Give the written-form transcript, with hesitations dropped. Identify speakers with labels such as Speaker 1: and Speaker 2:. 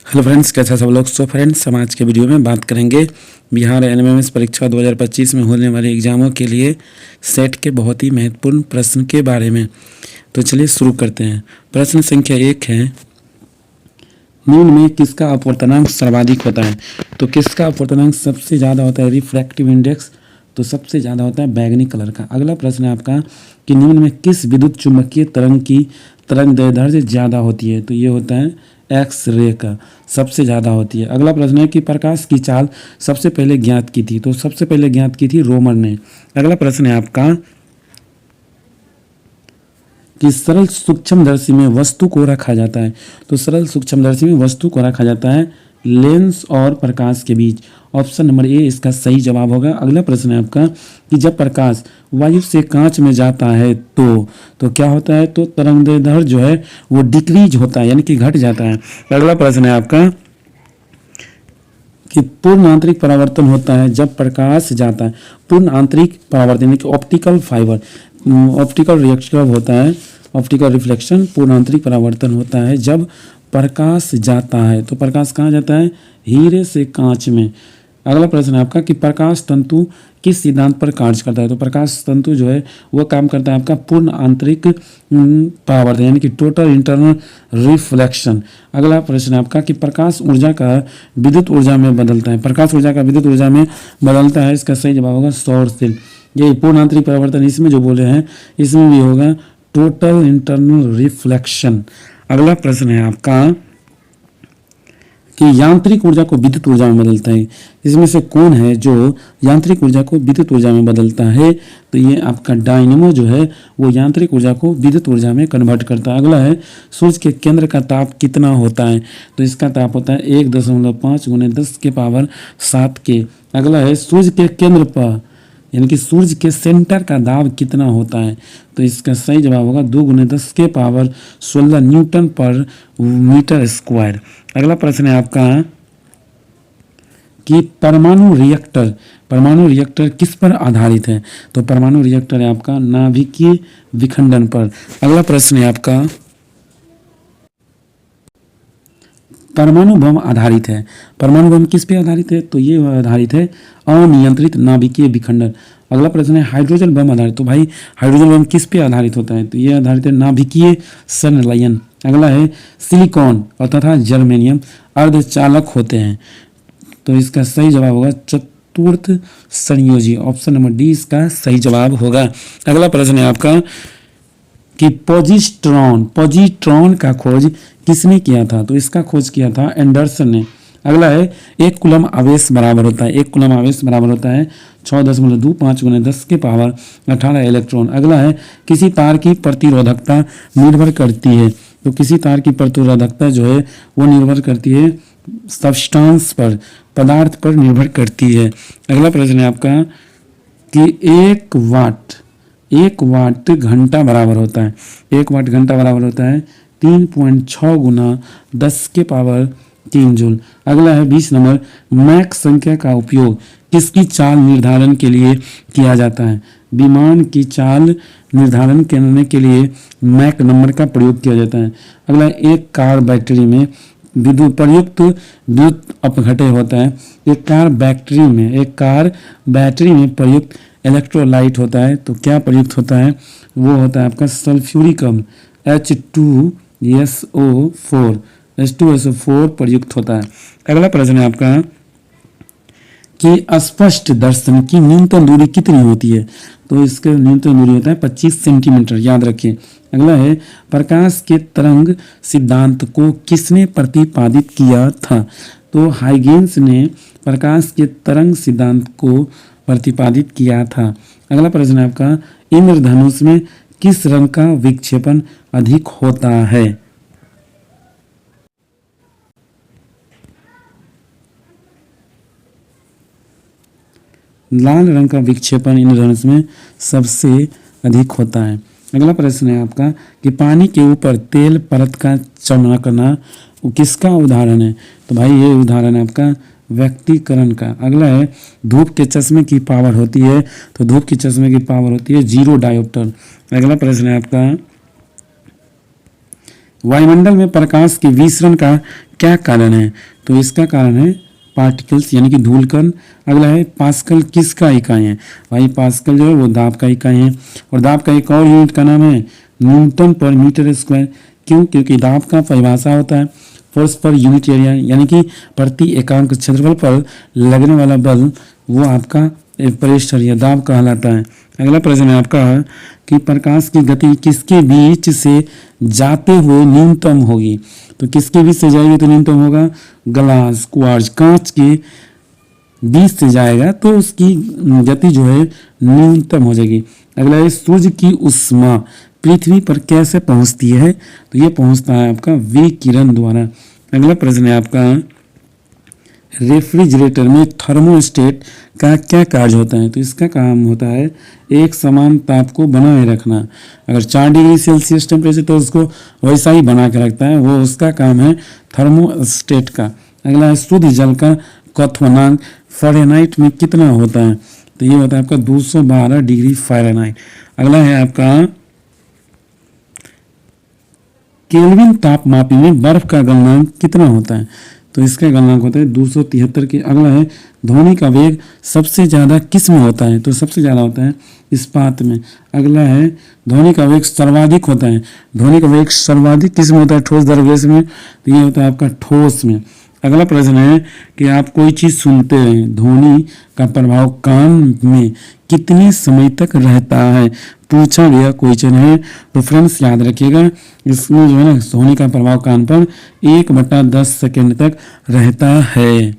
Speaker 1: Hello friends, कैसे सब लोग। सो फ्रेंड्स, हम आज के वीडियो में बात करेंगे बिहार एनएमएमएस परीक्षा 2025 में होने वाले एग्जामों के लिए सेट के बहुत ही महत्वपूर्ण प्रश्न के बारे में। तो चलिए शुरू करते हैं। प्रश्न संख्या 1 है, निम्न में किसका अपवर्तनांक सर्वाधिक होता है। तो किसका अपवर्तनांक सबसे ज़्यादा होता है, रिफ्रैक्टिव इंडेक्स, तो सबसे ज़्यादा होता है बैगनी कलर का। अगला प्रश्न है आपका कि निम्न में किस विद्युत चुम्बकीय तरंग की तरंग दैर्ध्य ज़्यादा होती है। तो ये होता है एक्स रे का, सबसे ज़्यादा होती है। अगला प्रश्न है कि प्रकाश की चाल सबसे पहले ज्ञात की थी। तो सबसे पहले ज्ञात की थी रोमर ने। अगला प्रश्न है आपका कि सरल सूक्ष्मदर्शी में वस्तु को रखा जाता है। तो सरल सूक्ष्मदर्शी में वस्तु को रखा जाता है लेंस और प्रकाश के बीच। ऑप्शन नंबर ए इसका सही जवाब होगा। अगला प्रश्न है आपका कि जब प्रकाश वायु से कांच में जाता है तो क्या होता है, तो तरंगदैर्ध्य जो है वो डिक्रीज होता है, यानी कि घट जाता है। अगला प्रश्न है आपका कि पूर्ण आंतरिक परावर्तन होता है जब प्रकाश जाता है। पूर्ण आंतरिक परावर्तन यानी कि ऑप्टिकल फाइबर, ऑप्टिकल रिएक्शन होता है, ऑप्टिकल रिफ्लेक्शन। पूर्ण आंतरिक परावर्तन होता है जब प्रकाश जाता है। तो प्रकाश कहाँ जाता है, हीरे से कांच में। अगला प्रश्न है आपका कि प्रकाश तंतु किस सिद्धांत पर कार्य करता है। तो प्रकाश तंतु जो है वो काम करता है आपका पूर्ण आंतरिक परावर्तन यानी कि टोटल इंटरनल रिफ्लेक्शन। अगला प्रश्न है आपका कि प्रकाश ऊर्जा का विद्युत ऊर्जा में बदलता है। प्रकाश ऊर्जा का विद्युत ऊर्जा में बदलता है, इसका सही जवाब होगा सौर सेल। ये पूर्ण आंतरिक परावर्तन इसमें जो बोले हैं इसमें भी होगा टोटल इंटरनल रिफ्लेक्शन। अगला प्रश्न है आपका कि यांत्रिक ऊर्जा को विद्युत ऊर्जा में बदलता है। इसमें से कौन है जो यांत्रिक ऊर्जा को विद्युत ऊर्जा में बदलता है। तो ये आपका डायनेमो जो है वो यांत्रिक ऊर्जा को विद्युत ऊर्जा में कन्वर्ट करता है। अगला है सूर्य के केंद्र का ताप कितना होता है। तो इसका ताप होता है 1.5 × 10⁻⁷ के। अगला है सूर्य के केंद्र पर यानी कि सूर्य के सेंटर का दाब कितना होता है। तो इसका सही जवाब होगा 2 × 10⁻16 न्यूटन पर मीटर स्क्वायर। अगला प्रश्न है आपका कि परमाणु रिएक्टर किस पर आधारित है। तो परमाणु रिएक्टर है आपका नाभिकीय विखंडन पर। अगला प्रश्न है आपका परमाणु बम आधारित है। परमाणु बम किस पे आधारित है, तो ये आधारित है अनियंत्रित नाभिकीय विखंडन। अगला प्रश्न है हाइड्रोजन बम आधारित। तो भाई हाइड्रोजन बम किस पे आधारित होता है, तो ये आधारित है नाभिकीय संलयन। अगला है सिलिकॉन और तथा जर्मेनियम अर्धचालक होते हैं। तो इसका सही जवाब होगा चतुर्थ संयोजी। ऑप्शन नंबर डी इसका सही जवाब होगा। अगला प्रश्न है आपका कि पॉजिट्रॉन का खोज किसने किया था। तो इसका खोज किया था एंडरसन ने। अगला है 1 कूलम आवेश बराबर होता है 6.25 × 10⁻18 इलेक्ट्रॉन। अगला है किसी तार की प्रतिरोधकता निर्भर करती है। तो किसी तार की प्रतिरोधकता जो है वो निर्भर करती है सब्सटेंस पर, पदार्थ पर निर्भर करती है। अगला प्रश्न है आपका कि 1 वाट घंटा बराबर होता है 3.6 × 10⁻³ जूल। अगला है 20 नंबर मैक संख्या का उपयोग किसकी चाल निर्धारण के लिए किया जाता है। विमान की चाल निर्धारण करने के लिए मैक नंबर का प्रयोग किया जाता है। अगला एक कार बैटरी में प्रयुक्त विद्युत अपघटय होता है। एक कार बैटरी में प्रयुक्त इलेक्ट्रोलाइट होता है। तो क्या प्रयुक्त होता है, वो होता है आपका सल्फ्यूरिक अम्ल H2SO4 प्रयुक्त होता है। अगला प्रश्न है आपका कि स्पष्ट दर्शन की न्यूनतम दूरी कितनी होती है। तो इसका न्यूनतम दूरी होता है 25 सेंटीमीटर, याद रखिए। अगला है प्रकाश के तरंग सिद्धांत को किसने प्रतिपादित किया था। तो हाइगेंस ने प्रकाश के तरंग सिद्धांत को प्रतिपादित किया था। अगला प्रश्न है आपका इंद्रधनुष में किस रंग का विक्षेपण अधिक होता है। लाल रंग का विक्षेपण इंद्रधनुष में सबसे अधिक होता है। अगला प्रश्न है आपका कि पानी के ऊपर तेल परत का चमकना किसका उदाहरण है। तो भाई ये उदाहरण है आपका व्यक्तिकरण का। अगला है धूप के चश्मे की पावर होती है। तो धूप के चश्मे की पावर होती है 0 डायोप्टर। अगला प्रश्न है आपका वायुमंडल में प्रकाश के विसरण का क्या कारण है? तो इसका कारण है पार्टिकल्स यानी कि धूलकण। अगला है पास्कल किसका इकाई है? भाई पास्कल जो है वो दाब का इकाई है। और दाब का एक और यूनिट का नाम है न्यूटन पर मीटर स्क्वायर। क्यों? क्योंकि दाब का परिभाषा होता है फोर्स पर यूनिट एरिया, यानी कि प्रति एकांक क्षेत्रफल पर लगने वाला बल, वो आपका प्रेशर या दाब कहलाता है। अगला प्रश्न है आपका कि प्रकाश की गति किसके बीच से जाते हुए न्यूनतम होगी? तो किसके बीच से जाएगी तो न्यूनतम होगा? ग्लास, क्वार्ट्ज, कांच के बीच से जाएगा तो उसकी गति जो है न्यूनतम हो जाएगी। अगला है सूर्य की ऊष्मा पृथ्वी पर कैसे पहुंचती है? तो ये पहुंचता है आपका विकिरण द्वारा। अगला प्रश्न है आपका रेफ्रिजरेटर में थर्मोस्टेट का क्या कार्य होता है? तो इसका काम होता है एक समान ताप को बनाए रखना। अगर 4 डिग्री सेल्सियस टेम्परेचर तो उसको वैसा ही बना के रखता है, वो उसका काम है थर्मोस्टेट का। अगला है शुद्ध जल का क्वथनांक फ़ारेनहाइट में कितना होता है? तो ये होता है आपका 212 डिग्री फ़ारेनहाइट। अगला है आपका केल्विन तापमापी में बर्फ का गलनांक कितना होता है? तो इसका गलनांक होता है 273 के। अगला है ध्वनि का वेग सबसे ज़्यादा किस में होता है? तो सबसे ज़्यादा होता है इस्पात में। अगला है ध्वनि का वेग सर्वाधिक होता है, ध्वनि का वेग सर्वाधिक किस में होता है? ठोस द्रव्य में। तो ये होता है आपका ठोस में। अगला प्रश्न है कि आप कोई चीज़ सुनते हैं, ध्वनि का प्रभाव कान में कितने समय तक रहता है? पूछा गया क्वेश्चन है, तो फ्रेंड्स याद रखिएगा इसमें जो है ना ध्वनि का प्रभाव कान पर 1/10 सेकेंड तक रहता है।